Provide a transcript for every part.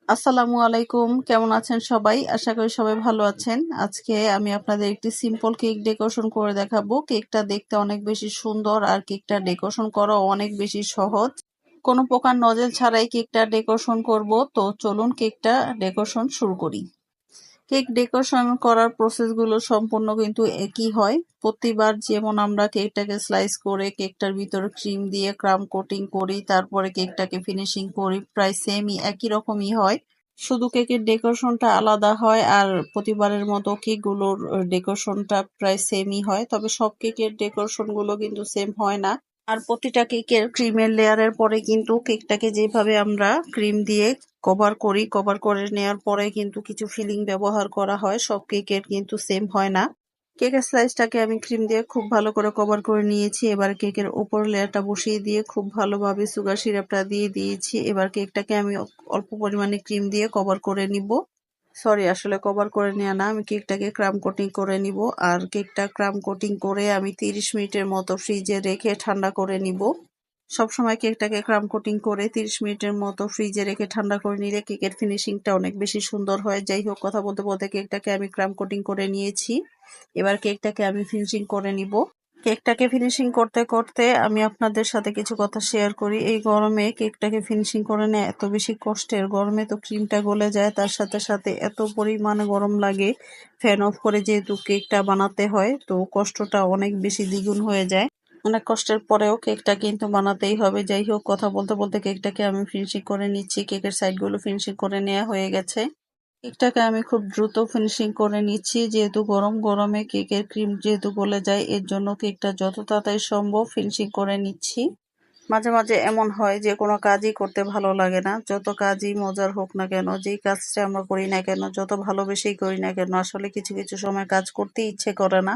আসসালামু আলাইকুম, কেমন আছেন সবাই? আশা করি সবাই ভালো আছেন। আজকে আমি আপনাদের একটি সিম্পল কেক ডেকোরেশন করে দেখাবো। কেকটা দেখতে অনেক বেশি সুন্দর আর কেকটা ডেকোরেশন করা অনেক বেশি সহজ। কোনো প্রকার নজেল ছাড়াই কেকটা ডেকোরেশন করব। তো চলুন কেকটা ডেকোরেশন শুরু করি। কেক ডেকোরেশন করার প্রসেসগুলো সম্পূর্ণ কিন্তু একই হয়। প্রতিবার যেমন আমরা কেকটাকে স্লাইস করে কেকটার ভিতরে ক্রিম দিয়ে ক্রাম কোটিং করি, তারপরে কেকটাকে ফিনিশিং করি, প্রায় সেমই একই রকমই হয়। শুধু কেকের ডেকোরেশনটা আলাদা হয় আর প্রতিবারের মতো কেকগুলোর ডেকোরেশনটা প্রায় সেমই হয়। তবে সব কেকের ডেকোরেশনগুলো কিন্তু সেম হয় না। আর প্রতিটা কেকের ক্রিমের লেয়ারের পরে কিন্তু কেকটাকে যেভাবে আমরা ক্রিম দিয়ে কভার করি, কভার করে নেওয়ার পরে কিন্তু কিছু ফিলিং ব্যবহার করা হয়। সব কেকের কিন্তু সেম হয় না। কেকের স্লাইসটাকে আমি ক্রিম দিয়ে খুব ভালো করে কভার করে নিয়েছি। এবার কেকের উপর লেয়ারটা বসিয়ে দিয়ে খুব ভালোভাবে সুগার সিরাপটা দিয়ে দিয়েছি। এবার কেকটাকে আমি অল্প পরিমাণে ক্রিম দিয়ে কভার করে নিব। সরি, আসলে কভার করে নেওয়া না, আমি কেকটাকে ক্রাম কোটিং করে নিব। আর কেকটা ক্রাম কোটিং করে আমি 30 মিনিটের মতো ফ্রিজে রেখে ঠান্ডা করে নিব। সবসময় কেকটাকে ক্রাম কোটিং করে 30 মিনিটের মতো ফ্রিজে রেখে ঠান্ডা করে নিলে কেকের ফিনিশিংটা অনেক বেশি সুন্দর হয়। যাই হোক, কথা বলতে বলতে কেকটাকে আমি ক্রাম কোটিং করে নিয়েছি। এবার কেকটাকে আমি ফিনিশিং করে নিব। কেকটাকে ফিনিশিং করতে করতে আমি আপনাদের সাথে কিছু কথা শেয়ার করি। এই গরমে কেকটাকে ফিনিশিং করে নেওয়া এত বেশি কষ্টের। গরমে তো ক্রিমটা গলে যায়, তার সাথে সাথে এত পরিমাণে গরম লাগে। ফ্যান অফ করে যেহেতু কেকটা বানাতে হয়, তো কষ্টটা অনেক বেশি দ্বিগুণ হয়ে যায়। অনেক কষ্টের পরেও কেকটা কিন্তু বানাতেই হবে। যাই হোক, কথা বলতে বলতে কেকটাকে আমি ফিনিশিং করে নিচ্ছি। কেকের সাইডগুলো ফিনিশিং করে নেওয়া হয়ে গেছে। কেকটাকে আমি খুব দ্রুত ফিনিশিং করে নিচ্ছি, যেহেতু গরমে কেকের ক্রিম যেহেতু গলে যায়, এর জন্য কেকটা যত তাড়াতাড়ি সম্ভব ফিনিশিং করে নিচ্ছি। মাঝে মাঝে এমন হয় যে কোনো কাজই করতে ভালো লাগে না। যত কাজই মজার হোক না কেন, যেই কাজটা আমরা করি না কেন, যত ভালোবেসেই করি না কেন, আসলে কিছু কিছু সময় কাজ করতে ইচ্ছে করে না।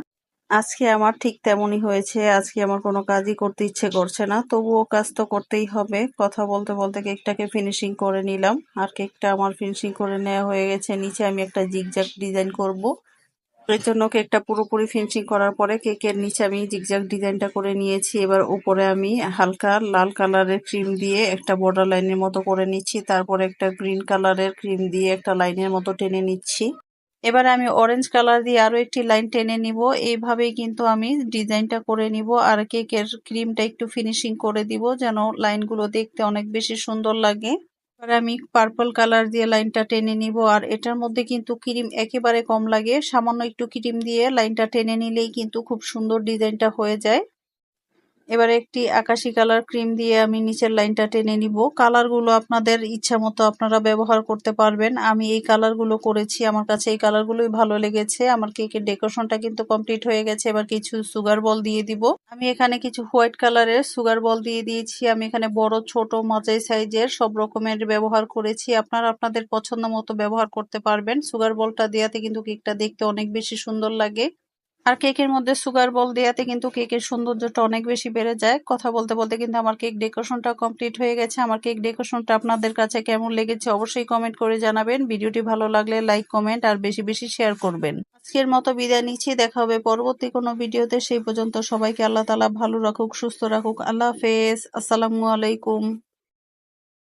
আজকে আমার ঠিক তেমনই হয়েছে। আজকে আমার কোনো কাজই করতে ইচ্ছে করছে না, তবুও কাজ তো করতেই হবে। কথা বলতে বলতে কেকটাকে ফিনিশিং করে নিলাম। আর কেকটা আমার ফিনিশিং করে নেওয়া হয়ে গেছে। নিচে আমি একটা জিগজ্যাগ ডিজাইন করব। এর জন্য কেকটা পুরোপুরি ফিনিশিং করার পরে কেকের নিচে আমি জিগজ্যাগ ডিজাইনটা করে নিয়েছি। এবার উপরে আমি হালকা লাল কালারের ক্রিম দিয়ে একটা বর্ডার লাইনের মতো করে নিচ্ছি। তারপরে একটা গ্রিন কালারের ক্রিম দিয়ে একটা লাইনের মতো টেনে নিচ্ছি। এবারে আমি অরেঞ্জ কালার দিয়ে আরো একটি লাইন টেনে নিব। এইভাবেই কিন্তু আমি ডিজাইনটা করে নিব। আর কেকের ক্রিমটা একটু ফিনিশিং করে দিব, যেন লাইনগুলো দেখতে অনেক বেশি সুন্দর লাগে। এবার আমি পার্পল কালার দিয়ে লাইনটা টেনে নিব। আর এটার মধ্যে কিন্তু ক্রিম একেবারে কম লাগে, সামান্য একটু ক্রিম দিয়ে লাইনটা টেনে নিলেই কিন্তু খুব সুন্দর ডিজাইনটা হয়ে যায়। এবারে একটি আকাশি কালার ক্রিম দিয়ে আমি নিচের লাইনটা টেনে নিব। কালারগুলো আপনাদের ইচ্ছা মতো আপনারা ব্যবহার করতে পারবেন। আমি এই কালারগুলো করেছি, আমার কাছে এই কালারগুলোই ভালো লেগেছে। আমার কেকের ডেকোরেশনটা কিন্তু কমপ্লিট হয়ে গেছে। এবার কিছু সুগার বল দিয়ে দিব। আমি এখানে কিছু হোয়াইট কালারের সুগার বল দিয়ে দিয়েছি। আমি এখানে বড়, ছোট, মাঝারি সাইজের সব রকমের ব্যবহার করেছি। আপনারা আপনাদের পছন্দ মতো ব্যবহার করতে পারবেন। সুগার বলটা দেওয়াতে কিন্তু কেকটা দেখতে অনেক বেশি সুন্দর লাগে। আর কেকের মধ্যে সুগার বল দেওয়াতে কিন্তু কেকের সৌন্দর্যটা অনেক বেশি বেড়ে যায়। কথা বলতে বলতে কিন্তু আমার কেক ডেকোরেশনটা কমপ্লিট হয়ে গেছে। আমার কেক ডেকোরেশনটা আপনাদের কাছে কেমন লেগেছে অবশ্যই কমেন্ট করে জানাবেন। ভিডিওটি ভালো লাগলে লাইক, কমেন্ট আর বেশি বেশি শেয়ার করবেন। আজকের মতো বিদায় নিচ্ছি। দেখা হবে পরবর্তী কোনো ভিডিওতে। সেই পর্যন্ত সবাইকে আল্লাহ তাআলা ভালো রাখুক, সুস্থ রাখুক। আল্লাহ হাফেজ। আসসালামু আলাইকুম।